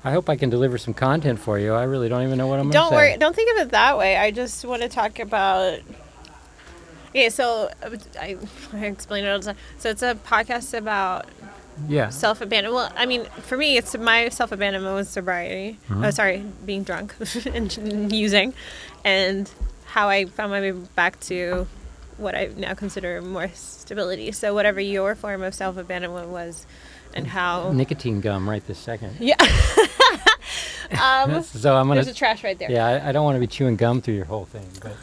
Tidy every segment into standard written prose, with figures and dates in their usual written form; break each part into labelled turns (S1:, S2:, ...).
S1: I hope I can deliver some content for you. I really don't even know what I'm going to say.
S2: Don't worry. Don't think of it that way. I just want to talk about... Okay, so I explain it all the time. So it's a podcast about self-abandonment. Well, I mean, for me, it's my self-abandonment was sobriety. Being drunk and using. And how I found my way back to what I now consider more stability. So whatever your form of self-abandonment was and how...
S1: Nicotine gum right this second.
S2: Yeah.
S1: So I'm gonna...
S2: There's a trash right there.
S1: Yeah, I don't want to be chewing gum through your whole thing, but...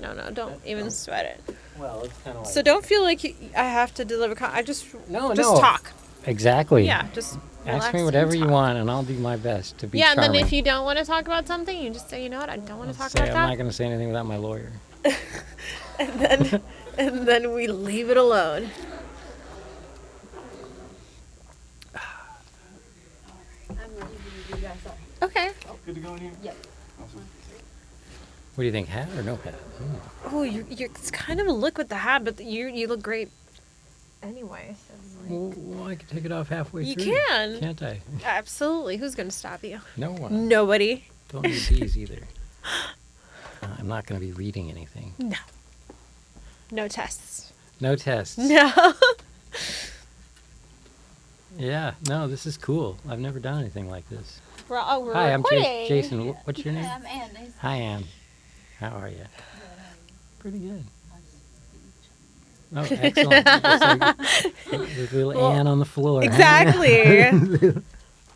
S2: No, don't even sweat it.
S1: Well, it's kind of like...
S2: So don't feel like I have to deliver... just talk.
S1: Exactly.
S2: Yeah, just relax.
S1: Ask me whatever you want, and I'll do my best to be charming.
S2: Yeah, and then if you don't want to talk about something, you just say, you know what, I don't want to talk about that.
S1: I'm not going to say anything without my lawyer.
S2: and then we leave it alone. Okay.
S3: Good to go in here?
S4: Yep.
S3: Awesome.
S1: What do you think, hat or no hat?
S2: Oh, you're it's kind of a look with the hat, but you look great anyway. So
S1: Well, I can take it off halfway
S2: you
S1: through.
S2: You can.
S1: Can't I?
S2: Absolutely. Who's going to stop you?
S1: No one.
S2: Nobody.
S1: Don't need these either. I'm not going to be reading anything.
S2: No. No tests.
S1: No tests.
S2: No.
S1: Yeah, no, this is cool. I've never done anything like this.
S2: We're
S1: Hi, I'm
S2: recording.
S1: Jason. What's your name?
S4: Hi, I'm Anne.
S1: Hi, Anne. How are you? Pretty good. Oh, excellent. There's little Anne on the floor.
S2: Exactly.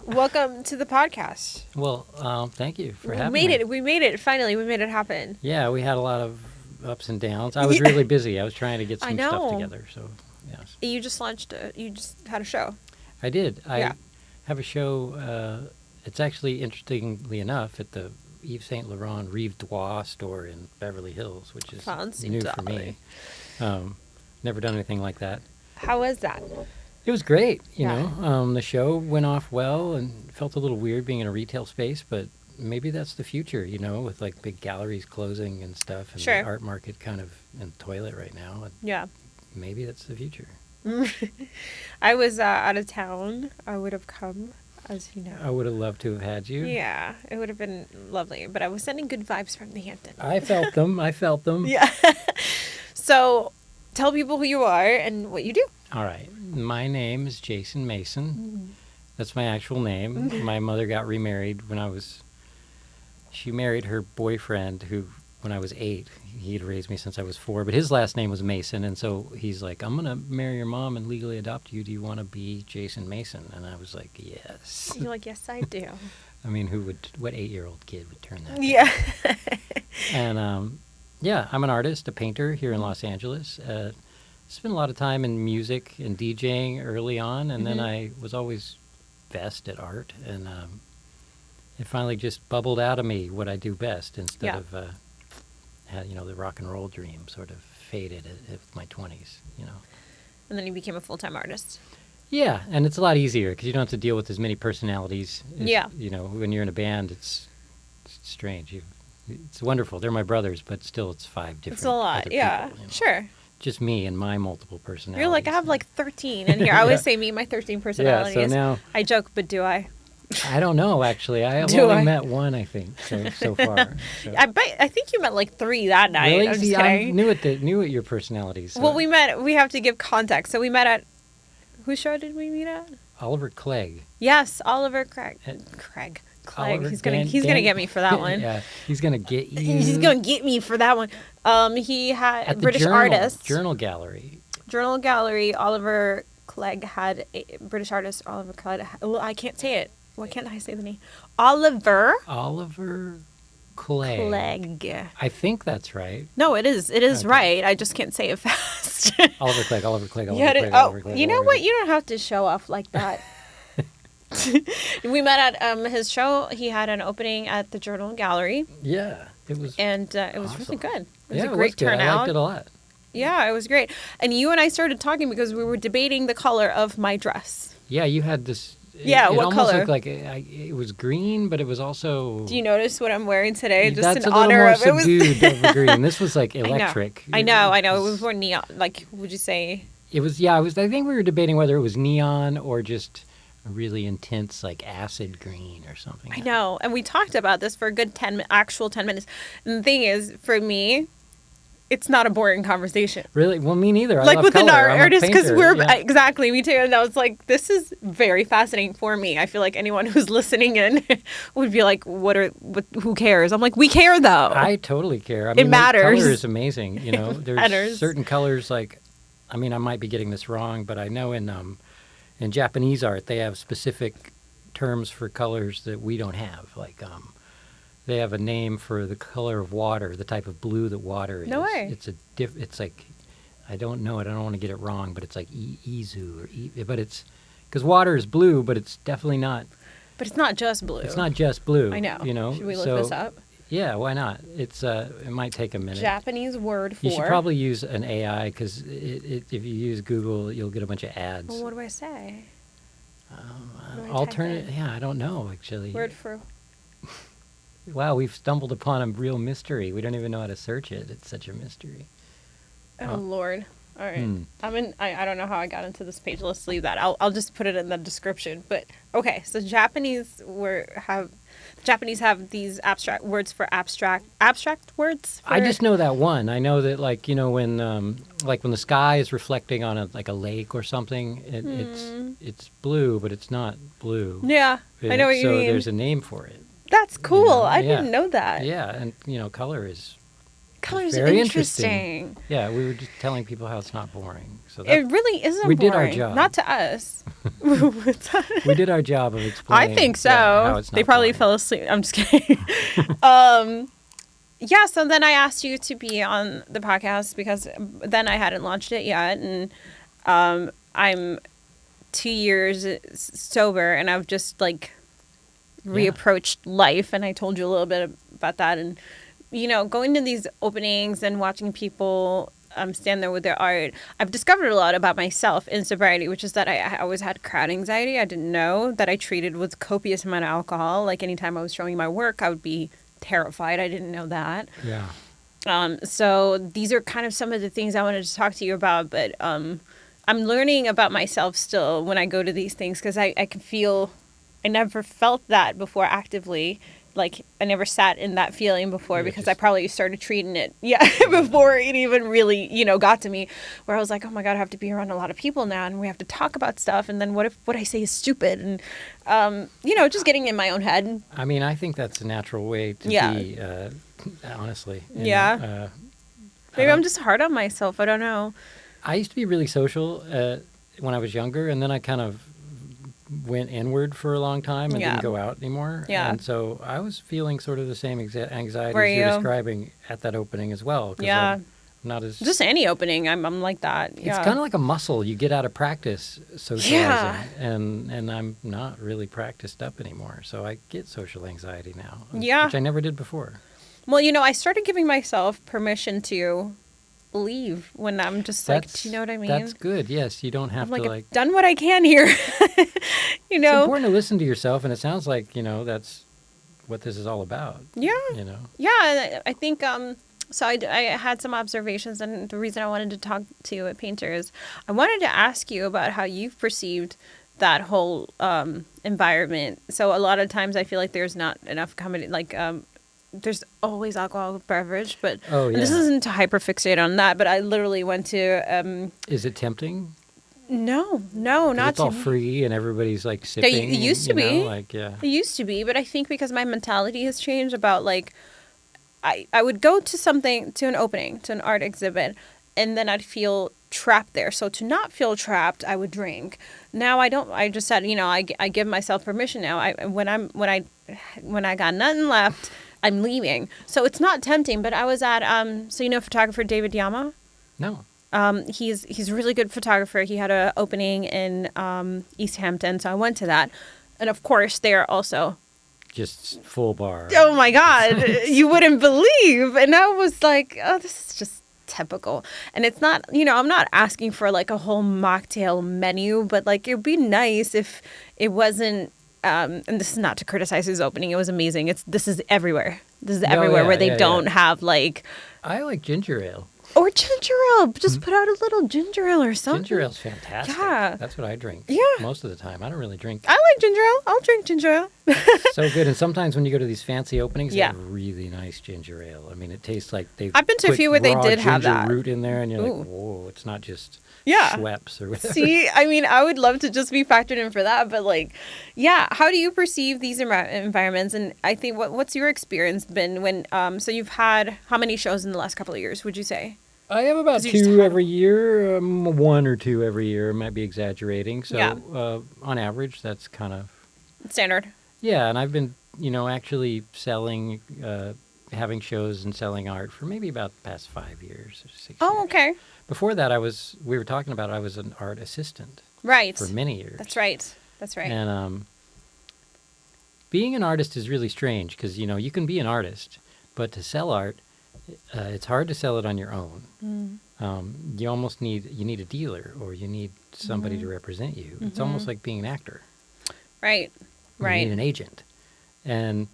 S2: Welcome to the podcast.
S1: Well, thank you for having
S2: me.
S1: me.
S2: We made it. Finally, we made it happen.
S1: Yeah, we had a lot of ups and downs. I was really busy. I was trying to get some stuff
S2: know.
S1: together. So, yes.
S2: You just you just had a show.
S1: I did.
S2: Yeah.
S1: I have a show. It's actually, interestingly enough, at the Yves Saint Laurent Rive Droit store in Beverly Hills, which is
S2: Fancy
S1: new for me. Never done anything like that.
S2: How was that?
S1: It was great, you
S2: Yeah.
S1: know. The show went off well and felt a little weird being in a retail space, but maybe that's the future, you know, with like big galleries closing and stuff and
S2: Sure.
S1: the art market kind of in the toilet right now. And
S2: Yeah.
S1: maybe that's the future.
S2: I was out of town. I would have come, as you know.
S1: I would have loved to have had you.
S2: Yeah, it would have been lovely. But I was sending good vibes from the Hampton.
S1: I felt them. I felt them.
S2: Yeah. So tell people who you are and what you do.
S1: All right. My name is Jason Mason. That's my actual name. My mother got remarried when she married her boyfriend who, when I was 8, he'd raised me since I was 4, but his last name was Mason, and so he's like, I'm going to marry your mom and legally adopt you. Do you want to be Jason Mason? And I was like, yes.
S2: You're like, yes, I do.
S1: I mean, what 8-year-old kid would turn that down?
S2: Yeah.
S1: And, yeah, I'm an artist, a painter here in Los Angeles. Spent a lot of time in music and DJing early on, and then I was always best at art, and it finally just bubbled out of me what I do best instead of, the rock and roll dream sort of faded at my 20s, you know.
S2: And then you became a full-time artist.
S1: Yeah, and it's a lot easier because you don't have to deal with as many personalities.
S2: Yeah.
S1: You know, when you're in a band, it's strange. It's wonderful. They're my brothers, but still it's 5 different
S2: It's a lot,
S1: other
S2: yeah.
S1: people, you know.
S2: Sure.
S1: Just me and my multiple personalities.
S2: You're like, I have like 13 in here. I always say me and my 13 personalities.
S1: Yeah, so now...
S2: I joke, but do I?
S1: I don't know, actually. I have only met one, I think, so far. So.
S2: I think you met like 3 that night.
S1: Really?
S2: I'm just
S1: See, I
S2: kidding.
S1: knew your personalities. So.
S2: Well, we have to give context. So we met at, whose show did we meet at?
S1: Oliver Clegg.
S2: Yes, Oliver Clegg. Clegg.
S1: Oliver,
S2: he's gonna get me for that one.
S1: Yeah, he's gonna get you.
S2: He's gonna get me for that one. He had
S1: at the
S2: British artist.
S1: Journal Gallery.
S2: Journal Gallery. Oliver Clegg had a British artist. Oliver Clegg. Well, I can't say it. Why can't I say the name? Oliver
S1: Clegg.
S2: Clegg.
S1: I think that's right.
S2: No, it is. It is
S1: Okay.
S2: right. I just can't say it fast.
S1: Oliver Clegg. Oliver Clegg.
S2: You know what? You don't have to show off like that. We met at his show. He had an opening at the Journal Gallery.
S1: Yeah, it was.
S2: And it was
S1: awesome.
S2: really good. It was
S1: Yeah,
S2: a great
S1: good.
S2: turnout.
S1: I liked it a lot.
S2: Yeah, it was great. And you and I started talking because we were debating the color of my dress.
S1: Yeah, you had this.
S2: Yeah,
S1: it
S2: what
S1: almost
S2: color?
S1: looked like it was green, but it was also.
S2: Do you notice what I'm wearing today? Just
S1: That's
S2: in
S1: a little
S2: honor
S1: more
S2: of it.
S1: subdued over green. This was like electric.
S2: I know. It was more neon. Like, would you say?
S1: It was. Yeah, I think we were debating whether it was neon or just a really intense, like acid green or something.
S2: I know. And we talked about this for a good 10 minutes. And the thing is, for me, it's not a boring conversation.
S1: Really? Well, me neither. I
S2: like
S1: love
S2: with an
S1: color.
S2: artist, because
S1: yeah.
S2: exactly, me too. And I was like, this is very fascinating for me. I feel like anyone who's listening in would be like, who cares? I'm like, we care though.
S1: I totally care. I mean,
S2: it matters.
S1: Color is amazing. You know, there's
S2: matters.
S1: certain colors like, I mean, I might be getting this wrong, but I know in Japanese art, they have specific terms for colors that we don't have. Like, they have a name for the color of water, the type of blue that water is.
S2: No way.
S1: It's like, I don't know it. I don't want to get it wrong, but it's like izu but it's because water is blue, but it's definitely not.
S2: But it's not just blue.
S1: It's not just blue.
S2: I know.
S1: You know.
S2: Should we look this up?
S1: Yeah, why not? It's it might take a minute.
S2: Japanese word for.
S1: You should probably use an AI because if you use Google, you'll get a bunch of ads.
S2: Well, what do I say?
S1: Alternate. Yeah, I don't know actually.
S2: Word for.
S1: Wow, we've stumbled upon a real mystery. We don't even know how to search it. It's such a mystery.
S2: Oh Lord! All right, I don't know how I got into this page. Let's leave that. I'll just put it in the description. But okay, so Japanese have these abstract words for abstract words.
S1: I just know that one. I know that like when the sky is reflecting on a lake or something, it's blue, but it's not blue.
S2: Yeah, I know what you mean.
S1: So there's a name for it.
S2: That's cool. I didn't know that.
S1: Yeah, and color is
S2: very interesting.
S1: Yeah, we were just telling people how it's not boring. So
S2: it really isn't boring.
S1: We did our job.
S2: Not to us.
S1: We did our job of explaining.
S2: I think so.
S1: How it's not
S2: they probably
S1: boring.
S2: fell asleep. I'm just kidding. Yeah, so then I asked you to be on the podcast because then I hadn't launched it yet. And I'm 2 years sober and I've just reapproached life. And I told you a little bit about that. And, going to these openings and watching people stand there with their art, I've discovered a lot about myself in sobriety, which is that I always had crowd anxiety. I didn't know that I treated with copious amount of alcohol. Like anytime I was showing my work, I would be terrified. I didn't know that.
S1: Yeah.
S2: So these are kind of some of the things I wanted to talk to you about, but I'm learning about myself still when I go to these things because I can feel I never felt that before actively. Like I never sat in that feeling before because I probably started treating it before it even really got to me, where I was like, oh my God, I have to be around a lot of people now and we have to talk about stuff, and then what if what I say is stupid, and just getting in my own head.
S1: I mean, I think that's a natural way to be, honestly.
S2: Maybe I'm just hard on myself. I don't know.
S1: I used to be really social when I was younger, and then I kind of went inward for a long time and didn't go out anymore. Yeah. And so I was feeling sort of the same anxiety as you're describing at that opening as well. Yeah. I'm not as... Just
S2: any opening, I'm like that.
S1: It's kind of like a muscle. You get out of practice socializing. And I'm not really practiced up anymore. So I get social anxiety now. Which I never did before.
S2: Well, I started giving myself permission to leave when I'm just do you know what I mean?
S1: That's good. Yes, you don't have to
S2: I've done what I can here.
S1: It's important to listen to yourself, and it sounds like that's what this is all about.
S2: Yeah. Yeah, I think so I had some observations, and the reason I wanted to talk to you at Painter is I wanted to ask you about how you've perceived that whole environment. So a lot of times I feel like there's not enough comedy, there's always alcoholic beverage, but this isn't to hyperfixate on that, but I literally went to...
S1: Is it tempting?
S2: No, not
S1: it's all free and everybody's sipping.
S2: It used to be.
S1: It
S2: used to be, but I think because my mentality has changed about I would go to an opening, to an art exhibit, and then I'd feel trapped there. So to not feel trapped, I would drink. Now I don't. I just said, I give myself permission now. When I got nothing left, I'm leaving. So it's not tempting, but I was at photographer David Yama?
S1: No.
S2: He's a really good photographer. He had an opening in East Hampton, so I went to that. And of course, they are also
S1: just full bar.
S2: Oh my God, you wouldn't believe. And I was like, oh, this is just typical. And it's not, I'm not asking for a whole mocktail menu, but it would be nice if it wasn't. And this is not to criticize his opening. It was amazing. This is everywhere. This is everywhere where they don't have
S1: I like ginger ale.
S2: Or ginger ale. Just put out a little ginger ale or something.
S1: Ginger ale's fantastic.
S2: Yeah.
S1: That's what I drink.
S2: Yeah.
S1: Most of the time. I don't really drink.
S2: I like ginger ale. I'll drink ginger ale.
S1: So good. And sometimes when you go to these fancy openings, they
S2: Yeah.
S1: have really nice ginger ale. I mean, it tastes like they've
S2: I've been to a
S1: put
S2: few where they
S1: raw
S2: did have
S1: ginger
S2: that.
S1: root in there, and you're
S2: Ooh.
S1: like, whoa, it's not just
S2: Yeah.
S1: Schweppes or whatever.
S2: See, I mean, I would love to just be factored in for that, but like, yeah. How do you perceive these environments? And I think what's your experience been when? So you've had how many shows in the last couple of years? Would you say?
S1: I have about
S2: 'Cause you just
S1: two
S2: had-
S1: every year, 1 or 2 every year. Might be exaggerating. So
S2: Yeah.
S1: On average, that's kind of
S2: Standard.
S1: yeah. And I've been, actually selling, having shows and selling art for maybe about the past 5 years or 6
S2: Oh,
S1: years.
S2: okay.
S1: Before that, we were talking about I was an art assistant
S2: Right.
S1: for many years.
S2: That's right. That's right.
S1: And being an artist is really strange because, you can be an artist, but to sell art, it's hard to sell it on your own. You almost need a dealer or you need somebody to represent you. It's almost like being an actor.
S2: Right.
S1: You
S2: Right.
S1: need an agent. And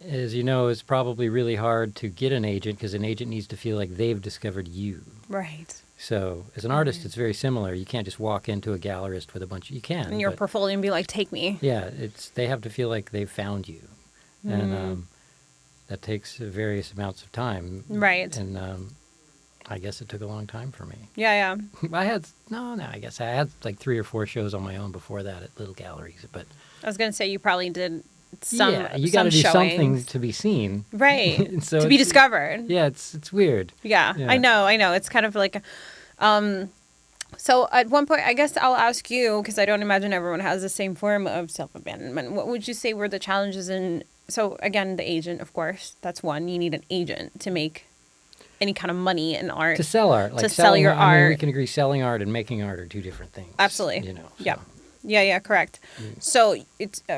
S1: as you know, it's probably really hard to get an agent because an agent needs to feel like they've discovered you.
S2: Right.
S1: So as an artist, it's very similar. You can't just walk into a gallerist with a bunch. You can.
S2: And your
S1: but-
S2: portfolio and be like, take me.
S1: Yeah, they have to feel like they've found you. And that takes various amounts of time.
S2: Right.
S1: And I guess it took a long time for me.
S2: Yeah.
S1: I guess I had like 3 or 4 shows on my own before that at little galleries. But
S2: I was gonna say you probably did you
S1: got to do something to be seen.
S2: Right.
S1: So
S2: to be
S1: it's-
S2: discovered.
S1: Yeah, it's weird.
S2: Yeah,
S1: Yeah.
S2: I know. It's kind of like, so at one point, I guess I'll ask you, because I don't imagine everyone has the same form of self-abandonment. What would you say were the challenges so again, the agent, of course, that's one. You need an agent to make any kind of money in art.
S1: To sell art. Like
S2: To sell your
S1: I mean, we
S2: art.
S1: can agree selling art and making art are 2 different things.
S2: Absolutely.
S1: So.
S2: Yep. Yeah, correct. So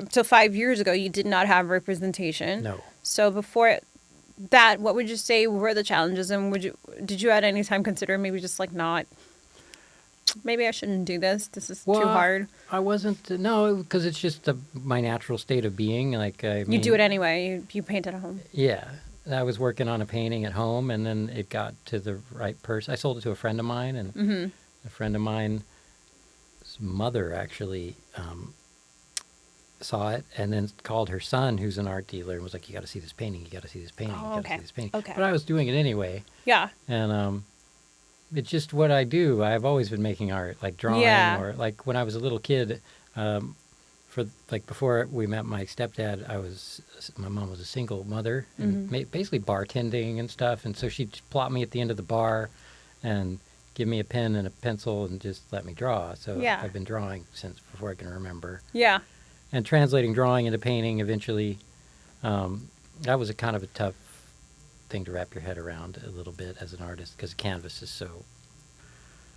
S2: so 5 years ago, you did not have representation.
S1: No.
S2: So before that, what would you say were the challenges, and did you at any time consider maybe just like not? Maybe I shouldn't do this. This is too hard.
S1: I wasn't. No, because it's just my natural state of being. Like
S2: You do it anyway. You paint at home.
S1: Yeah, I was working on a painting at home, and then it got to the right person. I sold it to a friend of mine, and a friend of mine's mother actually saw it, and then called her son, who's an art dealer, and was like, "You got to see this painting. You got to see this painting.
S2: Oh,
S1: you got to
S2: okay.
S1: see this painting."
S2: Okay.
S1: But I was doing it anyway,
S2: Yeah.
S1: and it's just what I do. I've always been making art, like drawing, or like when I was a little kid. Before we met my stepdad, my mom was a single mother and basically bartending and stuff. And so she'd plop me at the end of the bar and give me a pen and a pencil and just let me draw. So
S2: Yeah.
S1: I've been drawing since before I can remember.
S2: Yeah.
S1: And translating drawing into painting eventually, that was a kind of a tough thing to wrap your head around a little bit as an artist because canvas is so...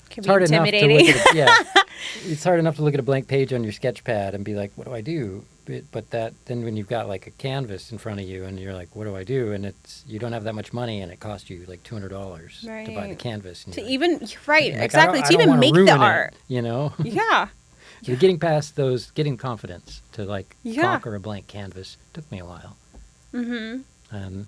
S2: Can
S1: It's
S2: be
S1: hard enough to
S2: intimidating.
S1: look at it's hard enough to look at a blank page on your sketch pad and be like, what do I do? But then when you've got like a canvas in front of you and you're like, what do I do? And you don't have that much money and it costs you like $200 to buy the
S2: Right.
S1: canvas. And
S2: To
S1: you're like,
S2: even right,
S1: like,
S2: exactly.
S1: I
S2: To
S1: don't
S2: even
S1: wanna
S2: make the
S1: ruin it,
S2: art. Yeah.
S1: So getting past those, getting confidence to like
S2: Yeah.
S1: conquer a blank canvas took me a while. And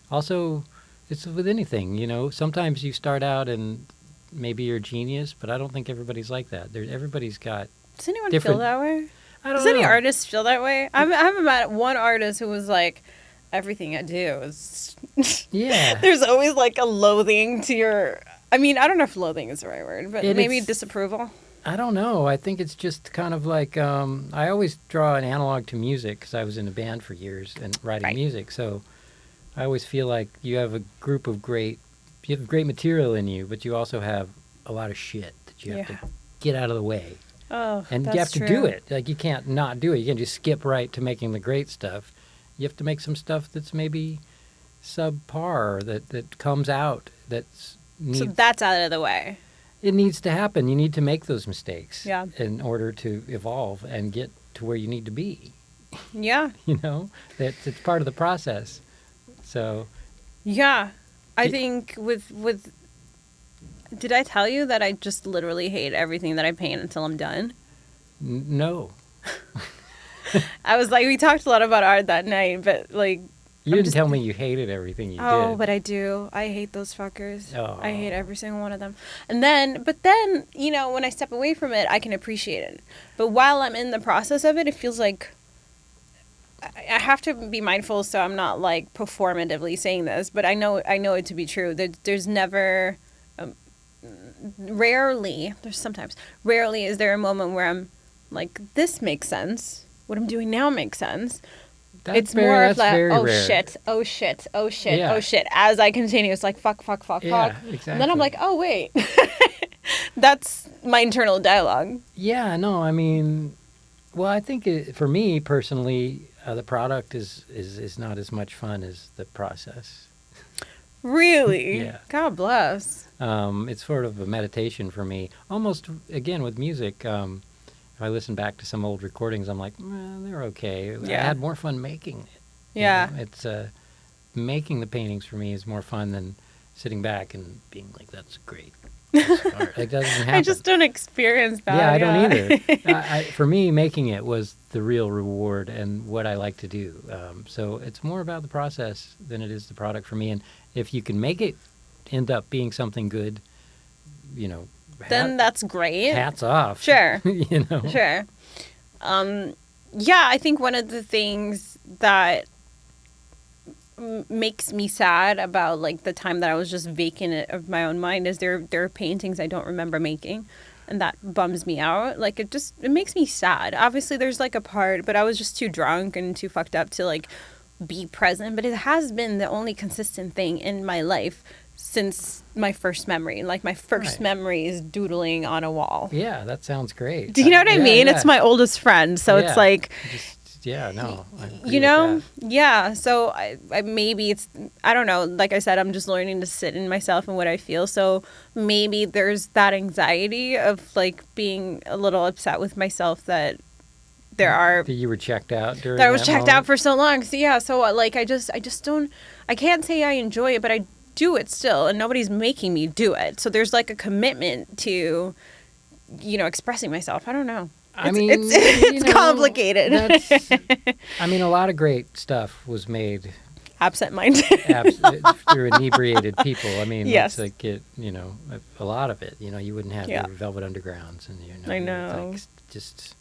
S1: also, it's with anything, sometimes you start out and maybe you're a genius, but I don't think everybody's like that. Everybo's got
S2: Does anyone
S1: different-
S2: feel that way?
S1: I don't
S2: Does
S1: know.
S2: any artist feel that way? I haven't met one artist who was like, everything I do is.
S1: Yeah.
S2: There's always like a loathing to your. I mean, I don't know if loathing is the right word, but maybe
S1: It's-
S2: disapproval.
S1: I don't know. I think it's just kind of like I always draw an analog to music because I was in a band for years and writing
S2: Right.
S1: music. So I always feel like you have a group of you have great material in you, but you also have a lot of shit that you have to get out of the way.
S2: Oh,
S1: And
S2: that's
S1: you have to
S2: true.
S1: do it. Like you can't not do it. You can't just skip right to making the great stuff. You have to make some stuff that's maybe subpar that comes out
S2: So that's out of the way.
S1: It needs to happen. You need to make those mistakes
S2: Yeah.
S1: in order to evolve and get to where you need to be.
S2: Yeah.
S1: It's part of the process. So
S2: Yeah. I think with did I tell you that I just literally hate everything that I paint until I'm done?
S1: no.
S2: I was like, we talked a lot about art that night, but like,
S1: You didn't tell me you hated everything you did.
S2: Oh, but I do. I hate those fuckers.
S1: Oh.
S2: I hate every single one of them. But then, you know, when I step away from it, I can appreciate it. But while I'm in the process of it, it feels like I have to be mindful so I'm not like performatively saying this, but I know it to be true. There's never, rarely is there a moment where I'm like, this makes sense. What I'm doing now makes sense. It's more of like, shit, oh shit, as I continue. It's like, fuck.
S1: Exactly.
S2: And then I'm like, oh, wait. That's my internal dialogue.
S1: Yeah, no, I mean, well, I think for me personally, the product is not as much fun as the process.
S2: Really?
S1: Yeah.
S2: God bless.
S1: It's sort of a meditation for me. Almost, again, with music, if I listen back to some old recordings, I'm like, they're okay.
S2: Yeah.
S1: I had more fun making it.
S2: Yeah.
S1: You know? It's making the paintings for me is more fun than sitting back and being like, that's great. That's art. It doesn't happen.
S2: I just don't experience that.
S1: Yeah, I don't either. For me, making it was the real reward and what I like to do. So it's more about the process than it is the product for me. And if you can make it end up being something good, you know,
S2: then that's great.
S1: Hats off.
S2: Sure.
S1: You know.
S2: Sure. Yeah, I think one of the things that makes me sad about like the time that I was just vacant of my own mind is there are paintings I don't remember making, and that bums me out. Like it makes me sad. Obviously there's like a part, but I was just too drunk and too fucked up to like be present. But it has been the only consistent thing in my life since my first memory. Like my first memory is doodling on a wall.
S1: Yeah, that sounds great.
S2: Do you know what I mean?
S1: Yeah.
S2: It's my oldest friend, so it's like,
S1: I agree
S2: you know,
S1: with that.
S2: yeah. So I maybe it's, I don't know. Like I said, I'm just learning to sit in myself and what I feel. So maybe there's that anxiety of like being a little upset with myself that there are.
S1: That you were checked out during.
S2: That I was checked
S1: moment?
S2: out for so long. So yeah. So like I just don't. I can't say I enjoy it, but I do it still, and nobody's making me do it. So there's like a commitment to, you know, expressing myself. I don't know. It's complicated.
S1: I mean, a lot of great stuff was made
S2: absent-minded
S1: through inebriated people. I mean,
S2: yes.
S1: It's like a lot of it. You know, you wouldn't have your Velvet Undergrounds, and
S2: I know.
S1: Like just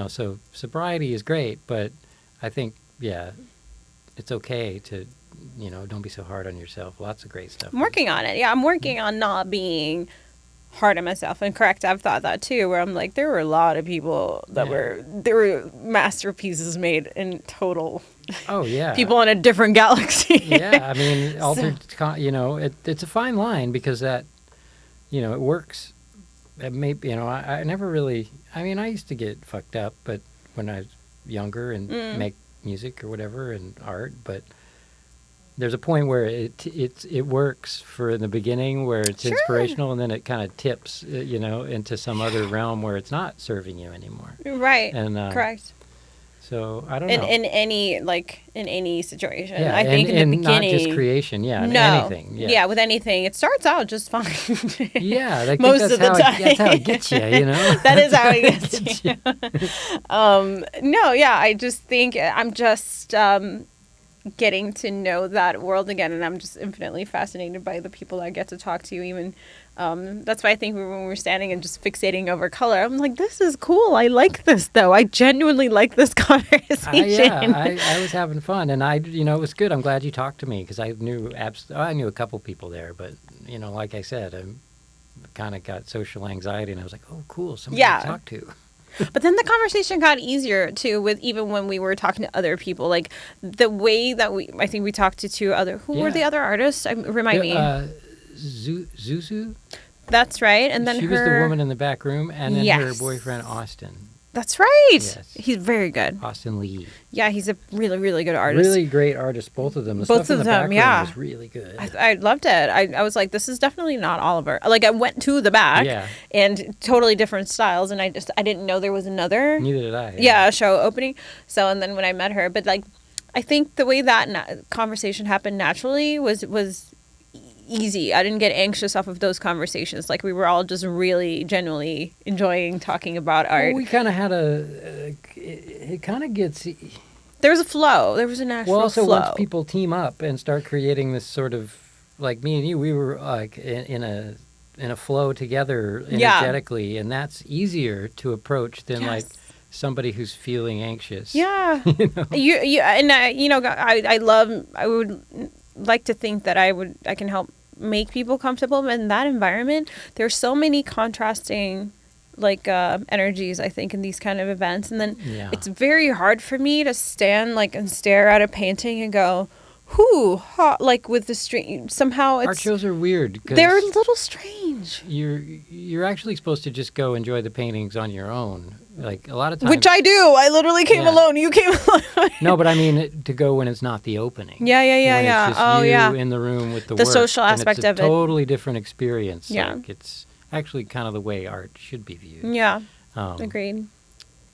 S1: so sobriety is great, but I think it's okay to don't be so hard on yourself. Lots of great stuff.
S2: I'm working on it. Yeah, I'm working on not being hard on myself. And correct, I've thought that too, where I'm like, there were a lot of people that there were masterpieces made in total.
S1: Oh yeah.
S2: People in a different galaxy.
S1: Yeah, I mean, it's a fine line because that, it works. It may, I never really. I mean, I used to get fucked up, but when I was younger and make music or whatever and art, but there's a point where it works for in the beginning where it's inspirational, and then it kind of tips, into some other realm where it's not serving you anymore.
S2: Right.
S1: And
S2: correct.
S1: So I don't know.
S2: In any situation,
S1: yeah,
S2: I think in the beginning,
S1: not just creation, anything.
S2: Yeah, with anything, it starts out just fine.
S1: Yeah, I think
S2: most of the time.
S1: That's how it gets you.
S2: That is how it gets you. No, yeah, I just think I'm just getting to know that world again, and I'm just infinitely fascinated by the people I get to talk to. Even that's why I think when we're standing and just fixating over color, I'm like, this is cool. I like this though. I genuinely like this conversation.
S1: I was having fun, and it was good. I'm glad you talked to me because I knew a couple people there, but like I said, I kind of got social anxiety, and I was like, oh, cool, somebody to talk to.
S2: But then the conversation got easier too, with even when we were talking to other people, like the way that I think we talked to two other, who were the other artists? Remind me.
S1: Zuzu.
S2: That's right. And then
S1: she was the woman in the back room, and then her boyfriend, Austin.
S2: That's right.
S1: Yes.
S2: He's very good.
S1: Austin Lee.
S2: Yeah, he's a really, really good artist.
S1: Really great artist, both of them. The
S2: both
S1: stuff
S2: of
S1: in the
S2: them,
S1: back room was really good.
S2: I loved it. I was like, this is definitely not Oliver. Like, I went to the back, and totally different styles, and I didn't know there was another.
S1: Neither did I.
S2: Yeah, show opening. So, and then when I met her, but like, I think the way that conversation happened naturally was easy. I didn't get anxious off of those conversations. Like, we were all just really genuinely enjoying talking about art.
S1: Well, we kind of had it kind of gets
S2: There was a flow. There was a natural
S1: Well, also
S2: flow.
S1: once people team up and start creating this sort of, like me and you, we were like in a flow together energetically, and that's easier to approach than like somebody who's feeling anxious.
S2: Yeah. I would like to think that I can help make people comfortable in that environment. There's so many contrasting energies, I think, in these kind of events, and then it's very hard for me to stand and stare at a painting and go, "Whoo!" Like with the string. Somehow,
S1: art shows are weird.
S2: They're a little strange.
S1: You're actually supposed to just go enjoy the paintings on your own. Like a lot of times,
S2: which I do. I literally came alone. You came alone.
S1: No, but I mean to go when it's not the opening.
S2: Yeah.
S1: When it's just you in the room with the work.
S2: Social aspect of it.
S1: It's a totally different experience.
S2: Yeah.
S1: Like it's actually kind of the way art should be viewed.
S2: Yeah. Agreed.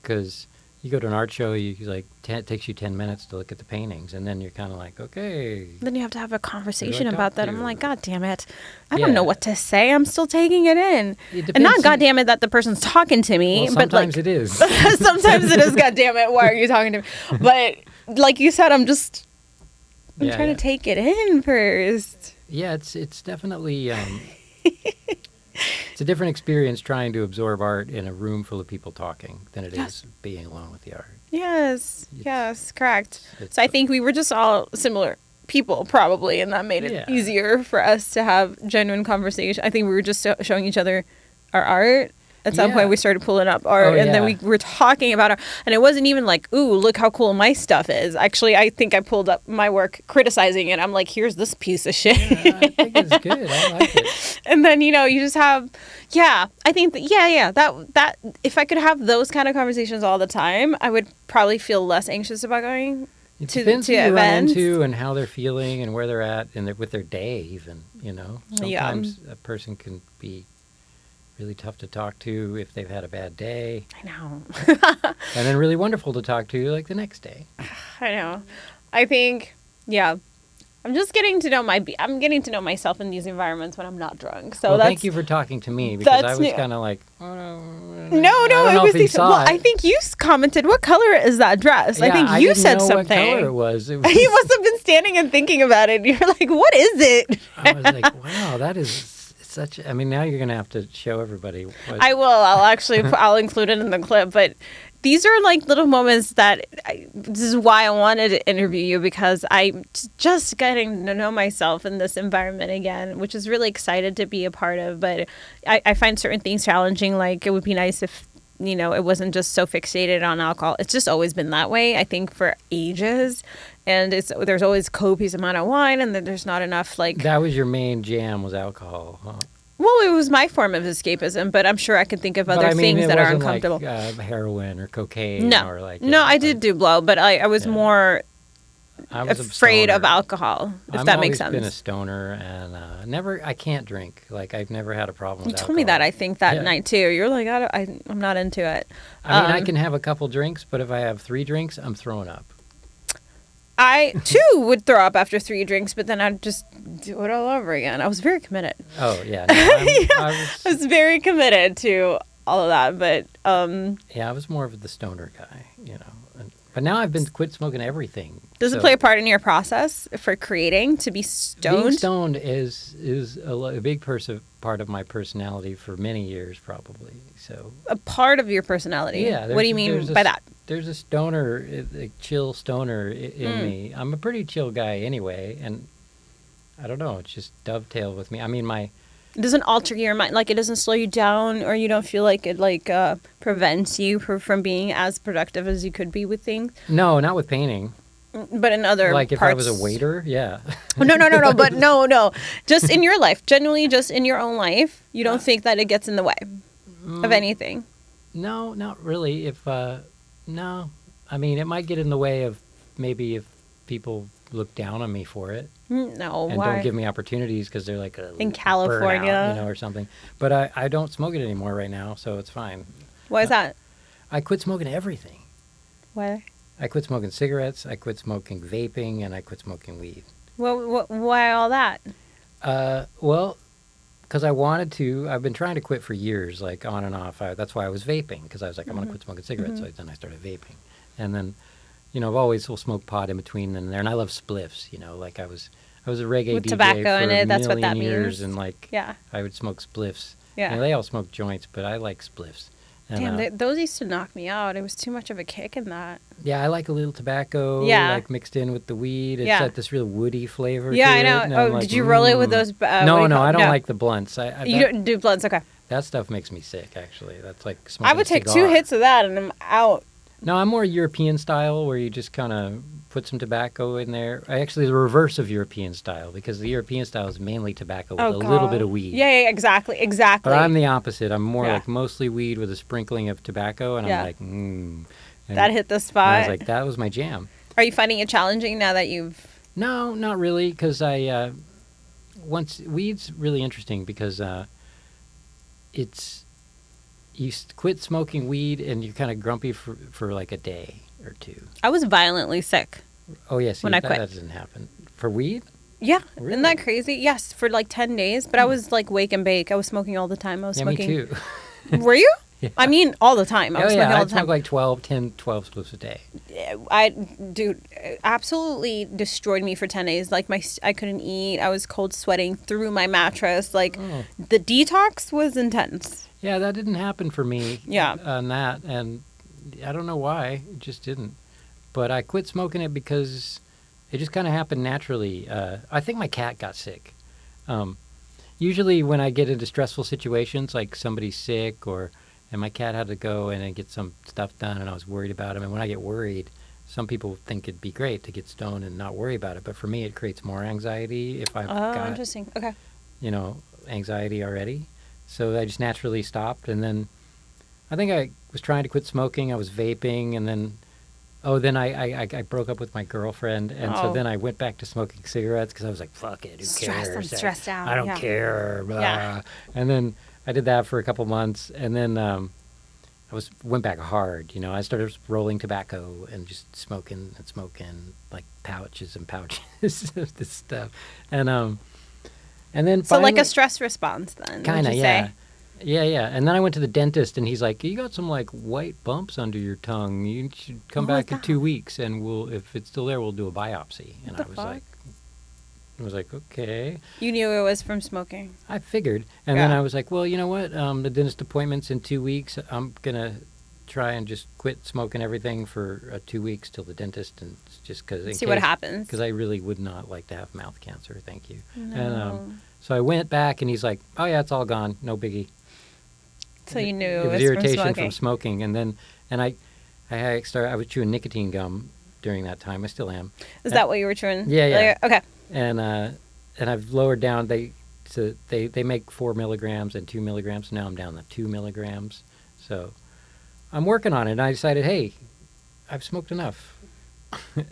S1: Because you go to an art show, it takes you 10 minutes to look at the paintings, and then you're kind of like, okay.
S2: Then you have to have a conversation about that. I'm like, God damn it. I don't know what to say. I'm still taking it in. And not God damn it that the person's talking to me.
S1: Well, sometimes it is.
S2: Sometimes it is, God damn it. Why are you talking to me? But like you said, I'm trying to take it in first.
S1: Yeah, it's definitely... it's a different experience trying to absorb art in a room full of people talking than it is being alone with the art.
S2: Yes, correct. So I think we were just all similar people, probably, and that made it easier for us to have genuine conversation. I think we were just showing each other our art. At some point, we started pulling up art, and then we were talking about it. And it wasn't even like, ooh, look how cool my stuff is. Actually, I think I pulled up my work criticizing it. I'm like, here's this piece of shit.
S1: Yeah, I think it's good. I like it.
S2: And then, you just have, I think that if I could have those kind of conversations all the time, I would probably feel less anxious about going to
S1: depends who you run
S2: events.
S1: into and how they're feeling and where they're at and with their day even, Sometimes a person can be really tough to talk to if they've had a bad day.
S2: I know.
S1: And then really wonderful to talk to like the next day.
S2: I know. I think, I'm just getting to know I'm getting to know myself in these environments when I'm not drunk. So
S1: thank you for talking to me because I was kind of like,
S2: no, it was decent. Well, I think you commented, what color is that dress?
S1: Yeah,
S2: I think you said something.
S1: What color it was.
S2: You must have been standing and thinking about it. You're like, what is it?
S1: I was like, wow, that is now you're going to have to show everybody.
S2: I will. I'll include it in the clip. But these are like little moments that this is why I wanted to interview you, because I'm just getting to know myself in this environment again, which is really excited to be a part of. But I find certain things challenging. Like it would be nice if, it wasn't just so fixated on alcohol. It's just always been that way, I think, for ages. And there's always copious amount of wine, and then there's not enough
S1: That was your main jam, was alcohol, huh?
S2: Well, it was my form of escapism, but I'm sure I could think of other things that are uncomfortable.
S1: Like heroin or cocaine.
S2: No,
S1: or
S2: no, I did do blow, but I was more afraid of alcohol, if that makes sense.
S1: I've always been a stoner and I can't drink. Like I've never had a problem with alcohol.
S2: You told me that, I think, that night too. You're like, I'm not into it.
S1: I can have a couple drinks, but if I have 3 drinks, I'm throwing up.
S2: I, too, would throw up after 3 drinks, but then I'd just do it all over again. I was very committed.
S1: Oh, yeah. No,
S2: I was very committed to all of that, but...
S1: Yeah, I was more of the stoner guy, But now I've been quit smoking everything.
S2: Does it play a part in your process for creating, to be stoned?
S1: Being stoned is a big part of my personality for many years, probably. So
S2: a part of your personality?
S1: Yeah.
S2: What do you mean by that?
S1: There's a stoner, a chill stoner in me. I'm a pretty chill guy anyway, and I don't know, it's just dovetailed with me. I mean, it
S2: doesn't alter your mind, like it doesn't slow you down, or you don't feel like it prevents you from being as productive as you could be with things?
S1: No, not with painting.
S2: But in other
S1: like if
S2: parts...
S1: I was a waiter, yeah.
S2: No, but no. Just in your life, genuinely just in your own life, you don't think that it gets in the way of anything?
S1: No, not really. No. I mean, it might get in the way of maybe if people look down on me for it.
S2: No,
S1: and
S2: why?
S1: don't give me opportunities because they're like
S2: in California,
S1: burnout, or something. But I don't smoke it anymore right now, so it's fine.
S2: Why is that? I
S1: quit smoking everything.
S2: Why?
S1: I quit smoking cigarettes. I quit smoking vaping, and I quit smoking weed.
S2: Well, why all that?
S1: Well, because I wanted to. I've been trying to quit for years, like on and off. That's why I was vaping, because I was like, I'm going to quit smoking cigarettes. So then I started vaping, and then. I've always will smoke pot in between and there, and I love spliffs. Like I was a reggae
S2: With
S1: DJ
S2: tobacco
S1: for
S2: in
S1: a
S2: it, that's what
S1: million
S2: that
S1: years,
S2: means.
S1: and
S2: Yeah.
S1: I would smoke spliffs.
S2: Yeah.
S1: They all smoke joints, but I like spliffs. And,
S2: Damn, those used to knock me out. It was too much of a kick in that.
S1: Yeah, I like a little tobacco,
S2: Yeah.
S1: mixed in with the weed. It's
S2: Yeah.
S1: got this real woody flavor.
S2: Yeah,
S1: to
S2: I know.
S1: it, and
S2: Oh,
S1: I'm like,
S2: did you roll it with those?
S1: No, I don't like the blunts.
S2: You don't do blunts, okay.
S1: That stuff makes me sick. Actually, that's like smoking.
S2: I would
S1: a
S2: take
S1: cigar.
S2: 2 hits of that and I'm out.
S1: No, I'm more European style, where you just kind of put some tobacco in there. Actually, the reverse of European style, because the European style is mainly tobacco with a little bit of weed.
S2: Yeah, exactly.
S1: But I'm the opposite. I'm more
S2: Yeah.
S1: like mostly weed with a sprinkling of tobacco, and
S2: Yeah.
S1: I'm like, And
S2: That hit the
S1: and
S2: spot.
S1: I was like, that was my jam.
S2: Are you finding it challenging now that you've...
S1: No, not really, because weed's really interesting because it's, you quit smoking weed and you're kind of grumpy for like a day or two.
S2: I was violently sick.
S1: Oh, yes.
S2: When I quit.
S1: That doesn't happen. For weed?
S2: Yeah.
S1: Really?
S2: Isn't that crazy? Yes, for like 10 days. But I was like wake and bake. I was smoking all the time. I was smoking.
S1: Me too.
S2: Were you?
S1: Yeah.
S2: I mean, all the time. I was smoking all
S1: I'd
S2: the time.
S1: smoke like 12 spliffs a day.
S2: Dude, absolutely destroyed me for 10 days. Like I couldn't eat. I was cold sweating through my mattress. Like the detox was intense.
S1: Yeah, that didn't happen for me.
S2: Yeah.
S1: On that, and I don't know why. It just didn't. But I quit smoking it because it just kind of happened naturally. I think my cat got sick. Usually when I get into stressful situations, like somebody's sick and my cat had to go in and get some stuff done, and I was worried about him. And when I get worried, some people think it'd be great to get stoned and not worry about it. But for me, it creates more anxiety if I've got,
S2: interesting. Okay.
S1: anxiety already. So I just naturally stopped. And then I think I was trying to quit smoking. I was vaping, and then I broke up with my girlfriend, and so then I went back to smoking cigarettes because I was like, fuck it, who cares?
S2: I'm stressed out.
S1: I don't care. Blah.
S2: Yeah.
S1: And then I did that for a couple months, and then I went back hard. I started rolling tobacco and just smoking like pouches and pouches of this stuff, and then
S2: So
S1: finally,
S2: like a stress response then.
S1: kind of,
S2: would you
S1: yeah.
S2: say?
S1: Yeah. And then I went to the dentist, and he's like, you got some like white bumps under your tongue. You should come back in 2 weeks, and if it's still there, we'll do a biopsy. And I was like, okay.
S2: You knew it was from smoking.
S1: I figured. And then I was like, well, you know what? The dentist appointment's in 2 weeks. I'm going to try and just quit smoking everything for 2 weeks till the dentist, and just because...
S2: See what happens.
S1: Because I really would not like to have mouth cancer. Thank you.
S2: No.
S1: And so I went back, and he's like, oh, yeah, it's all gone. No biggie.
S2: So you knew
S1: it was
S2: from
S1: irritation
S2: smoking.
S1: from smoking. And then I was chewing nicotine gum during that time. I still am.
S2: Is that what you were chewing?
S1: Yeah.
S2: Okay.
S1: And I've lowered down. They make 4 milligrams and 2 milligrams. Now I'm down to 2 milligrams. So I'm working on it. And I decided, hey, I've smoked enough,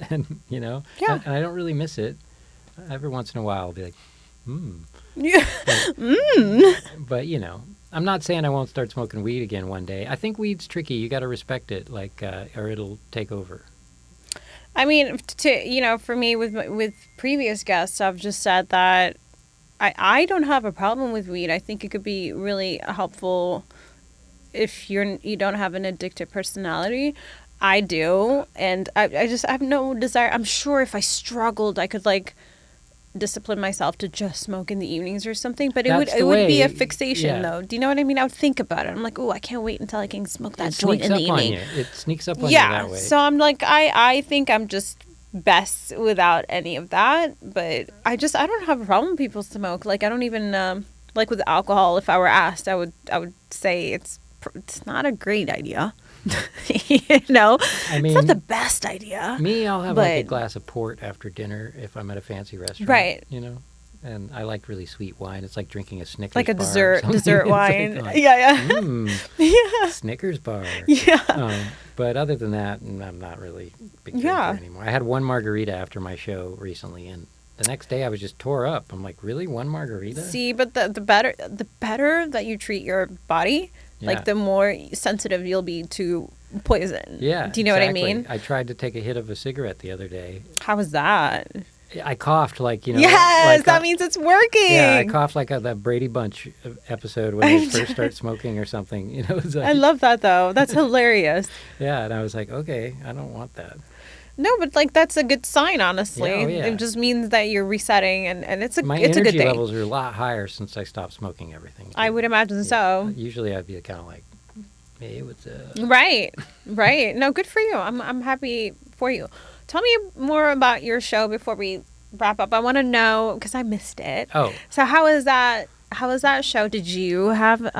S1: and
S2: Yeah.
S1: and I don't really miss it. Every once in a while, I'll be like,
S2: Yeah.
S1: But I'm not saying I won't start smoking weed again one day. I think weed's tricky. You got to respect it, or it'll take over.
S2: I mean, for me with previous guests, I've just said that I don't have a problem with weed. I think it could be really helpful if you don't have an addictive personality. I do, and I have no desire. I'm sure if I struggled, I could discipline myself to just smoke in the evenings or something, but it would be a fixation though. Do you know what I mean? I would think about it. I'm like, oh, I can't wait until I can smoke that joint in the evening.
S1: It sneaks up on you that way.
S2: So I'm like, I think I'm just best without any of that, but I don't have a problem with people smoke. I don't even with alcohol. If I were asked, I would say it's not a great idea. I mean, it's not the best idea.
S1: I'll have a glass of port after dinner if I'm at a fancy restaurant.
S2: Right.
S1: And I like really sweet wine. It's like drinking a Snickers bar.
S2: Like a dessert wine.
S1: Like,
S2: yeah.
S1: Snickers bar.
S2: Yeah.
S1: But other than that, I'm not really a big drinker anymore. I had one margarita after my show recently, and the next day I was just tore up. I'm like, really? One margarita?
S2: See, but the better that you treat your body, the more sensitive you'll be to poison.
S1: Yeah.
S2: Do you know what I mean?
S1: I tried to take a hit of a cigarette the other day.
S2: How was that?
S1: I coughed like,
S2: Yes,
S1: like
S2: that means it's working.
S1: Yeah, I coughed like that Brady Bunch episode when they first start smoking or something. It's like,
S2: I love that though. That's hilarious.
S1: yeah, and I was like, okay, I don't want that.
S2: No, but like that's a good sign, honestly.
S1: Yeah, oh, yeah.
S2: It just means that you're resetting, and it's a
S1: My
S2: it's a good
S1: energy
S2: thing.
S1: levels are a lot higher since I stopped smoking everything.
S2: I would imagine so.
S1: Usually I'd be kind of like, hey, what's up?
S2: Right. No, good for you. I'm happy for you. Tell me more about your show before we wrap up. I want to know because I missed it.
S1: Oh,
S2: So how was that? How was that show? Did you have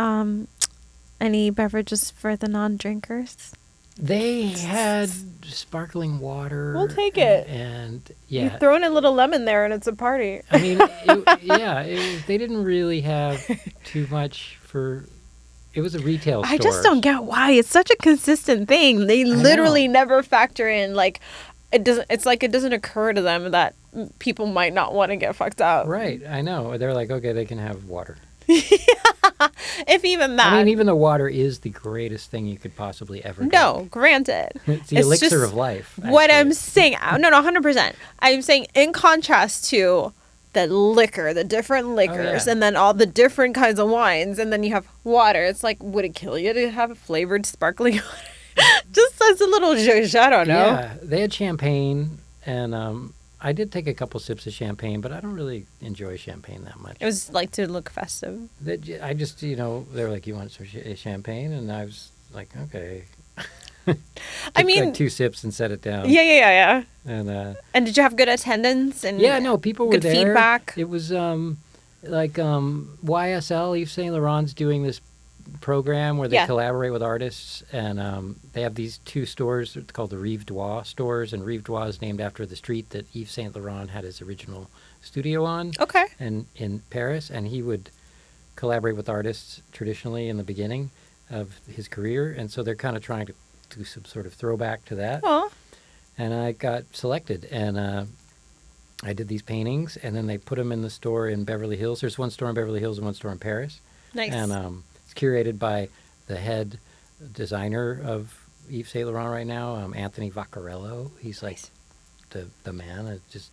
S2: any beverages for the non-drinkers?
S1: they had sparkling water.
S2: We'll take it.
S1: And
S2: You throw in a little lemon there, and it's a party.
S1: I mean, they didn't really have too much for. It was a retail store.
S2: I just don't get why it's such a consistent thing. They literally never factor in like it doesn't. It's like it doesn't occur to them that people might not want to get fucked up.
S1: Right, I know. They're like, okay, they can have water.
S2: If even that.
S1: I mean, even though water is the greatest thing you could possibly ever drink.
S2: No, granted.
S1: It's the elixir of life.
S2: What
S1: actually.
S2: I'm saying, no, 100%. I'm saying in contrast to the liquor, the different liquors, and then all the different kinds of wines, and then you have water. It's like, would it kill you to have a flavored sparkling water? Just as a little zhuzh, I don't know.
S1: Yeah, they had champagne, and I did take a couple sips of champagne, but I don't really enjoy champagne that much.
S2: It was like to look festive.
S1: I just, they were like, you want some champagne? And I was like, okay.
S2: I mean,
S1: like 2 sips and set it down.
S2: Yeah.
S1: And
S2: did you have good attendance and
S1: no, people were
S2: good
S1: there.
S2: feedback?
S1: It was YSL, Yves Saint Laurent's doing this program where they collaborate with artists, and they have these 2 stores called the Rive stores, and Rive is named after the street that Yves Saint Laurent had his original studio on.
S2: Okay.
S1: And in Paris, and he would collaborate with artists traditionally in the beginning of his career, and so they're kind of trying to do some sort of throwback to that.
S2: Aw.
S1: And I got selected, and I did these paintings, and then they put them in the store in Beverly Hills. There's one store in Beverly Hills and one store in Paris.
S2: Nice.
S1: And it's curated by the head designer of Yves Saint Laurent right now, Anthony Vaccarello. He's like the man that just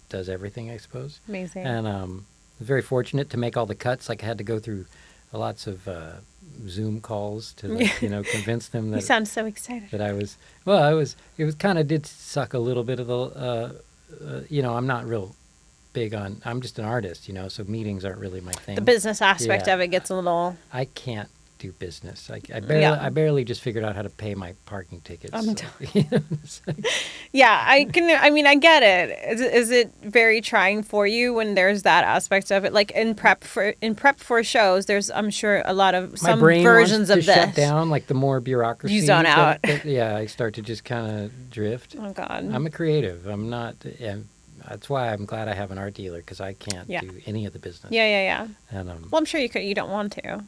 S1: does everything, I suppose.
S2: Amazing.
S1: And I was very fortunate to make all the cuts. Like I had to go through lots of Zoom calls to convince them that
S2: you sound so excited.
S1: That I was. Well, it was kind of did suck a little bit of the. I'm not real big on. I'm just an artist, so meetings aren't really my thing.
S2: The business aspect of it gets a little.
S1: I can't do business. I barely just figured out how to pay my parking tickets.
S2: Yeah, I can. I mean, I get it. Is it very trying for you when there's that aspect of it? Like in prep for shows, there's I'm sure a lot of some versions of
S1: this. Shut down, like the more bureaucracy.
S2: You zone out.
S1: I start to just kind of drift.
S2: Oh God.
S1: I'm a creative. I'm not. That's why I'm glad I have an art dealer because I can't do any of the business.
S2: Yeah.
S1: And
S2: well, I'm sure you could. You don't want to.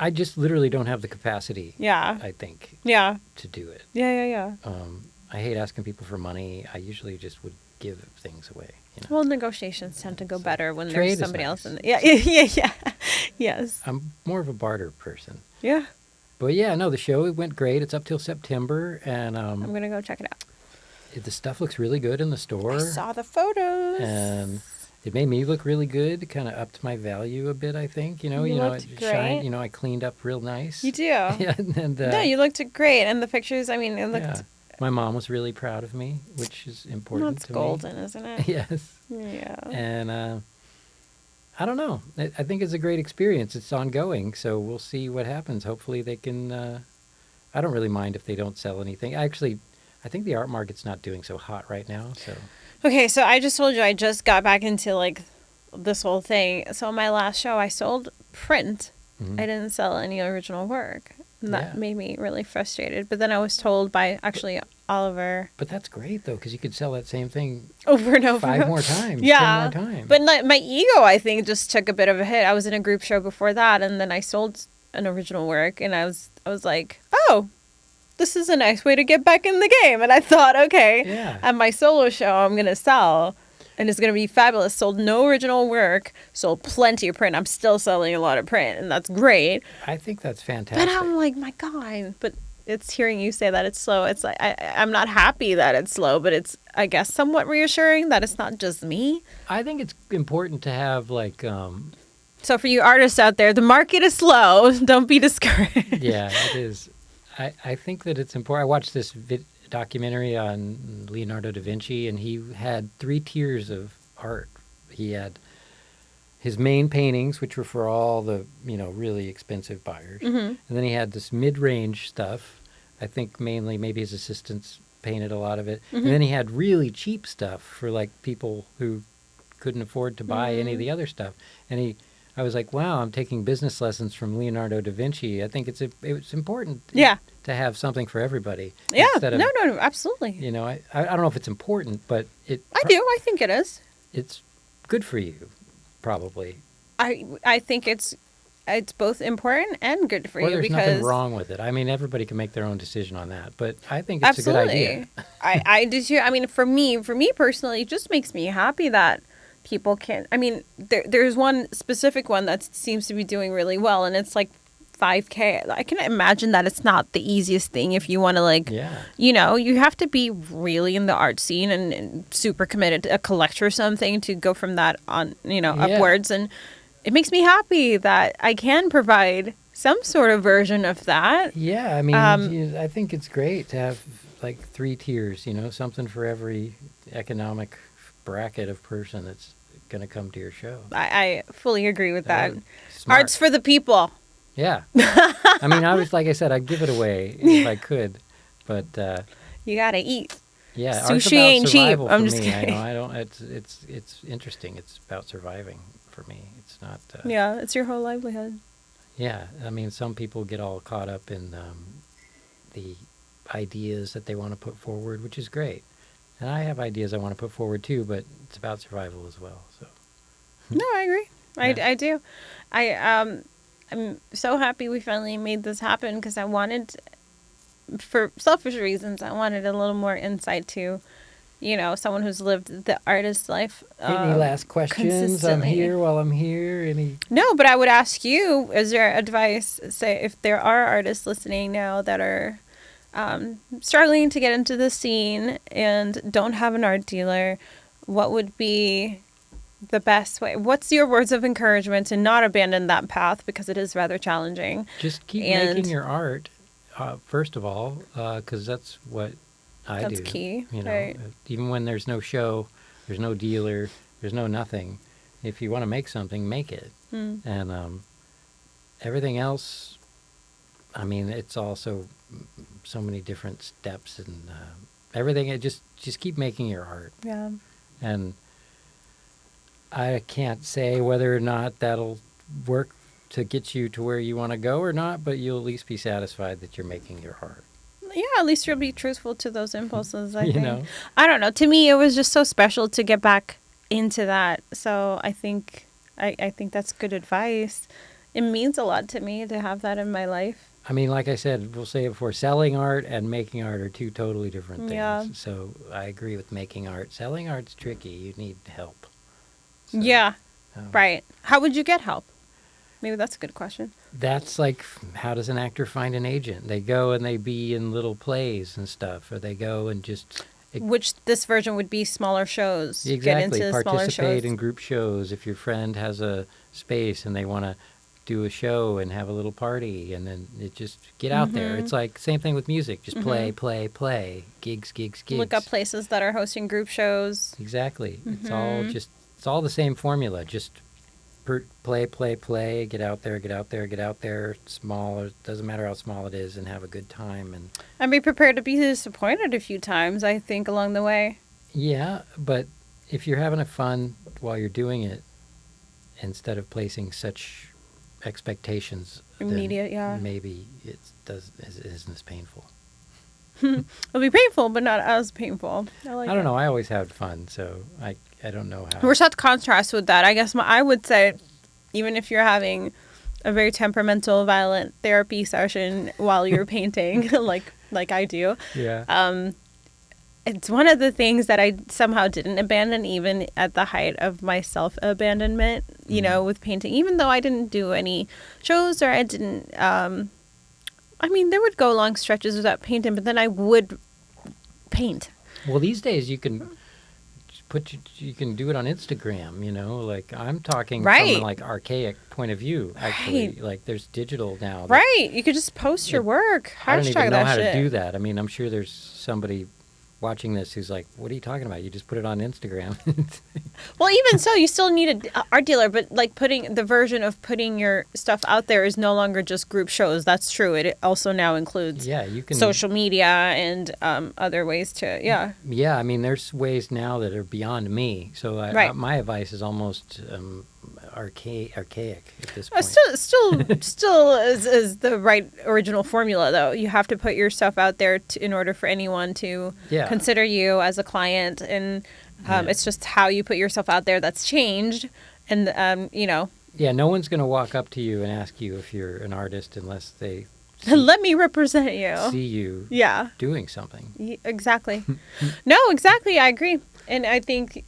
S1: I just literally don't have the capacity.
S2: Yeah.
S1: I think.
S2: Yeah.
S1: To do it.
S2: Yeah.
S1: I hate asking people for money. I usually just would give things away.
S2: Well, negotiations tend to go better when there's somebody else in it. Yeah. Yes.
S1: I'm more of a barter person.
S2: Yeah.
S1: But the show went great. It's up till September, and
S2: I'm gonna go check it out.
S1: The stuff looks really good in the store.
S2: I saw the photos.
S1: And it made me look really good. Kind of upped my value a bit, I think.
S2: You looked
S1: it
S2: great.
S1: shined. I cleaned up real nice.
S2: You do.
S1: Yeah,
S2: no, you looked great, and the pictures. I mean, it looked.
S1: Yeah. My mom was really proud of me, which is important
S2: That's
S1: to
S2: golden,
S1: me.
S2: Isn't it?
S1: Yes.
S2: Yeah.
S1: And I don't know. I think it's a great experience. It's ongoing, so we'll see what happens. Hopefully they can. I don't really mind if they don't sell anything. Actually, I think the art market's not doing so hot right now. So.
S2: Okay, so I just told you I just got back into like this whole thing. So my last show, I sold print. Mm-hmm. I didn't sell any original work. And that made me really frustrated. But then I was told by actually Oliver.
S1: But that's great, though, because you could sell that same thing
S2: over and over.
S1: 5 more times.
S2: Yeah.
S1: 10 more times.
S2: But my ego, I think, just took a bit of a hit. I was in a group show before that, and then I sold an original work, and I was like, oh, this is a nice way to get back in the game. And I thought, okay, at my solo show, I'm going to sell. And it's going to be fabulous. Sold no original work. Sold plenty of print. I'm still selling a lot of print. And that's great.
S1: I think that's fantastic.
S2: But I'm like, my God. But it's hearing you say that it's slow. It's like I'm not happy that it's slow, but it's, I guess, somewhat reassuring that it's not just me.
S1: I think it's important to have like
S2: so for you artists out there, the market is slow. Don't be discouraged.
S1: Yeah, it is. I think that it's important. I watched this documentary on Leonardo da Vinci, and he had 3 tiers of art. He had his main paintings, which were for all the, really expensive buyers.
S2: Mm-hmm.
S1: And then he had this mid-range stuff. I think mainly maybe his assistants painted a lot of it.
S2: Mm-hmm.
S1: And then he had really cheap stuff for like people who couldn't afford to buy any of the other stuff. And I was like, wow, I'm taking business lessons from Leonardo da Vinci. I think it's important to have something for everybody.
S2: Yeah,
S1: Instead of,
S2: no, absolutely.
S1: I don't know if it's important, but
S2: I do. I think it is.
S1: It's good for you, probably.
S2: I think it's both important and good for you
S1: there's
S2: because
S1: nothing wrong with it. I mean, everybody can make their own decision on that, but I think it's a good idea.
S2: I do too. I mean, for me personally, it just makes me happy that people can. I mean, there's one specific one that seems to be doing really well, and it's like 5K. I can imagine that it's not the easiest thing if you want to you have to be really in the art scene and super committed to a collector or something to go from that on, upwards. And it makes me happy that I can provide some sort of version of that.
S1: Yeah, I mean, I think it's great to have like 3 tiers, something for every economic bracket of person that's going to come to your show.
S2: I fully agree with that.
S1: Smart.
S2: Art's for the people.
S1: Yeah. I mean, like I said, I'd give it away if I could, but
S2: you got to eat.
S1: Yeah,
S2: sushi ain't cheap. I'm just kidding.
S1: I don't. It's interesting. It's about surviving for me. It's not.
S2: Yeah, it's your whole livelihood.
S1: Yeah, I mean, some people get all caught up in the ideas that they want to put forward, which is great, and I have ideas I want to put forward too. But it's about survival as well. So.
S2: No, I agree.
S1: Yeah.
S2: I do. I'm so happy we finally made this happen because I wanted, for selfish reasons, I wanted a little more insight to, someone who's lived the artist life.
S1: Any last questions? I'm here while I'm here.
S2: No, but I would ask you, is there advice, say, if there are artists listening now that are struggling to get into the scene and don't have an art dealer, what would be the best way? What's your words of encouragement to not abandon that path because it is rather challenging?
S1: Just keep making your art, first of all, because that's what I do.
S2: That's key,
S1: right? Even when there's no show, there's no dealer, there's no nothing. If you want to make something, make it. And everything else, I mean, it's also so many different steps and everything. Just keep making your art.
S2: Yeah.
S1: And I can't say whether or not that'll work to get you to where you want to go or not, but you'll at least be satisfied that you're making your art.
S2: Yeah, at least you'll be truthful to those impulses, I think.
S1: Know?
S2: I don't know. To me, it was just so special to get back into that. So I think that's good advice. It means a lot to me to have that in my life. I
S1: mean, like I said, we'll say it before, selling art and making art are 2 totally different things.
S2: Yeah.
S1: So I agree with making art. Selling art's tricky. You need help. So,
S2: yeah, right. How would you get help? Maybe that's a good question.
S1: That's like, how does an actor find an agent? They go and they be in little plays and stuff, or they go and just...
S2: Which this version would be smaller shows.
S1: Exactly.
S2: Get into
S1: Participate
S2: smaller shows.
S1: in group shows. If your friend has a space and they want to do a show and have a little party, and then it just get out there. It's like same thing with music. Just play, gigs.
S2: Look up places that are hosting group shows.
S1: Exactly. It's all the same formula. Just play. Get out there. Small. It doesn't matter how small it is, and have a good time.
S2: And be prepared to be disappointed a few times, I think, along the way.
S1: Yeah, but if you're having fun while you're doing it, instead of placing such expectations,
S2: immediate,
S1: maybe it isn't as painful.
S2: It'll be painful, but not as painful. I
S1: don't know. I always had fun, so I don't know how.
S2: We're such contrast with that. I guess I would say, even if you're having a very temperamental, violent therapy session while you're painting, like I do.
S1: Yeah.
S2: It's one of the things that I somehow didn't abandon, even at the height of my self-abandonment, with painting. Even though I didn't do any shows or I didn't I mean, there would go long stretches without painting, but then I would paint.
S1: Well, these days you can you can do it on Instagram, you know, like I'm talking from an like archaic point of view, actually. Like there's digital now.
S2: Right. You could just post your work.
S1: I don't even know how to do that. I mean, I'm sure there's somebody watching this who's like, what are you talking about? You just put it on Instagram.
S2: Well, even so, you still need an art dealer, but like putting the version of putting your stuff out there is no longer just group shows. That's true. It also now includes
S1: you can
S2: social media and other ways to,
S1: Yeah, I mean, there's ways now that are beyond me. So my advice is almost archaic at this point.
S2: Still is the right original formula, though. You have to put your stuff out there in order for anyone to consider you as a client, and it's just how you put yourself out there that's changed, and you know.
S1: Yeah, no one's going to walk up to you and ask you if you're an artist unless they
S2: let me represent you.
S1: See you doing something.
S2: Exactly. No, exactly. I agree, and I think.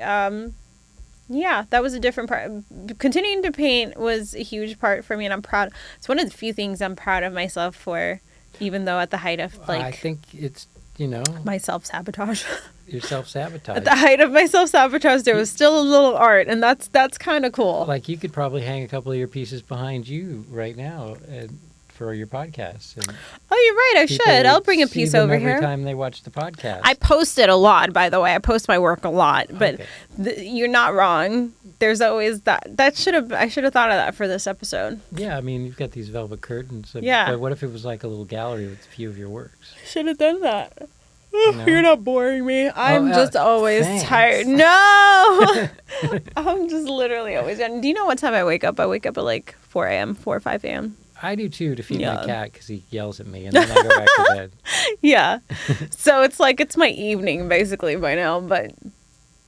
S2: That was a different part. Continuing to paint was a huge part for me, and I'm proud. It's one of the few things I'm proud of myself for, even though at the height of
S1: I think it's, you know,
S2: my self-sabotage.
S1: Your self-sabotage.
S2: At the height of my self-sabotage, there was still a little art, and that's kind of cool.
S1: Like you could probably hang a couple of your pieces behind you right now for your podcast. And
S2: you're right. I should. I'll bring a piece over here.
S1: Every time they watch the podcast.
S2: I post it a lot, by the way. I post my work a lot, but you're not wrong. There's always that. I should have thought of that for this episode.
S1: Yeah, I mean, you've got these velvet curtains. But what if it was like a little gallery with a few of your works?
S2: Should have done that. You're not boring me. I'm just always tired. No! I'm just literally always. Do you know what time I wake up? I wake up at like 4 a.m., 4 or 5 a.m.
S1: I do too, to feed my cat because he yells at me and then I go back to bed.
S2: Yeah. So it's like it's my evening basically by now, but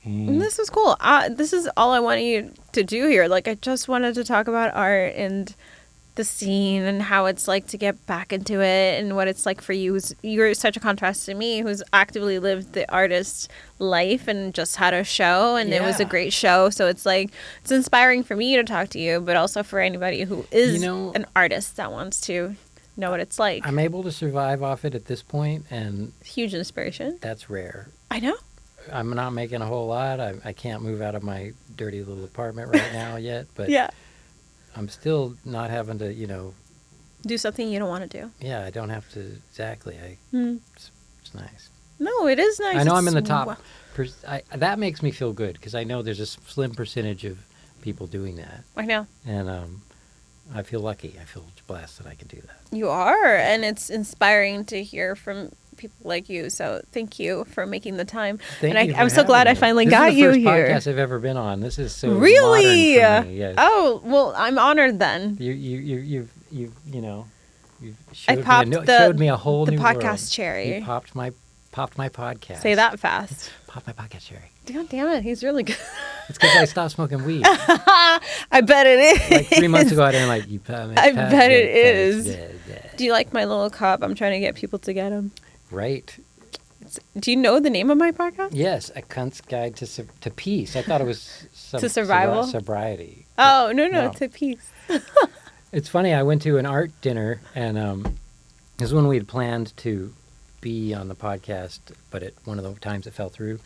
S2: this is cool. This is all I wanted you to do here. Like I just wanted to talk about art and the scene and how it's like to get back into it and what it's like for you. You're such a contrast to me who's actively lived the artist's life and just had a show, and it was a great show. So it's like it's inspiring for me to talk to you, but also for anybody who is an artist that wants to know what it's like.
S1: I'm able to survive off it at this point, and
S2: huge inspiration.
S1: That's rare.
S2: I know.
S1: I'm not making a whole lot. I can't move out of my dirty little apartment right now yet, but I'm still not having to,
S2: do something you don't want to do.
S1: Yeah, I don't have to exactly. It's nice.
S2: No, it is nice.
S1: I know I'm in the top. That makes me feel good because I know there's a slim percentage of people doing that.
S2: I know.
S1: And I feel lucky. I feel blessed that I can do that.
S2: You are, and it's inspiring to hear from people like you. So thank you for making the time. I'm so glad I finally got you here.
S1: This is the first podcast I've ever been on. This is so
S2: really
S1: modern for me. Yes.
S2: Oh well, I'm honored then.
S1: You've
S2: showed
S1: me a whole new world.
S2: The podcast cherry.
S1: You popped my podcast.
S2: Say that fast.
S1: Popped my podcast cherry.
S2: God damn it, he's really good.
S1: It's because I stopped smoking weed.
S2: I bet it is.
S1: Like 3 months ago, I didn't like you.
S2: I bet it is. Do you like my little cup? I'm trying to get people to get them.
S1: Right.
S2: Do you know the name of my podcast?
S1: Yes, A Cunt's Guide to Peace. I thought it was
S2: to survival?
S1: Sobriety.
S2: Oh, no, to peace.
S1: It's funny, I went to an art dinner, and this is when we had planned to be on the podcast, but at one of the times it fell through.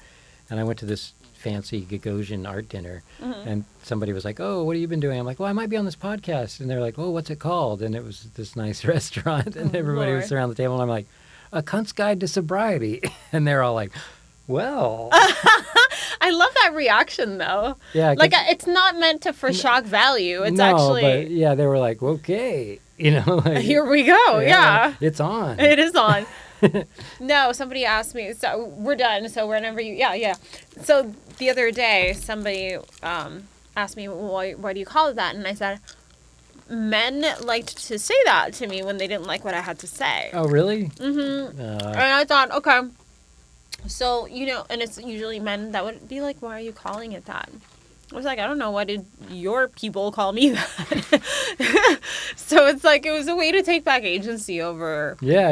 S1: And I went to this fancy Gagosian art dinner, and somebody was like, "Oh, what have you been doing?" I'm like, "Well, I might be on this podcast." And they're like, "Oh, what's it called?" And it was this nice restaurant, and everybody was around the table, and I'm like, "A Cunt's Guide to Sobriety." And they're all like, well.
S2: I love that reaction, though.
S1: Yeah.
S2: Like, it's not meant for shock value. It's actually.
S1: But yeah, they were like, okay. Like,
S2: here we go. Yeah.
S1: It's on.
S2: It is on. No, somebody asked me, so we're done. So whenever you, yeah. So the other day, somebody asked me, why do you call it that? And I said, men liked to say that to me when they didn't like what I had to say.
S1: Oh, really?
S2: Mm-hmm. And I thought, okay. So, and it's usually men that would be like, why are you calling it that? I was like, I don't know. Why did your people call me that? So it's like, it was a way to take back agency over.
S1: Yeah.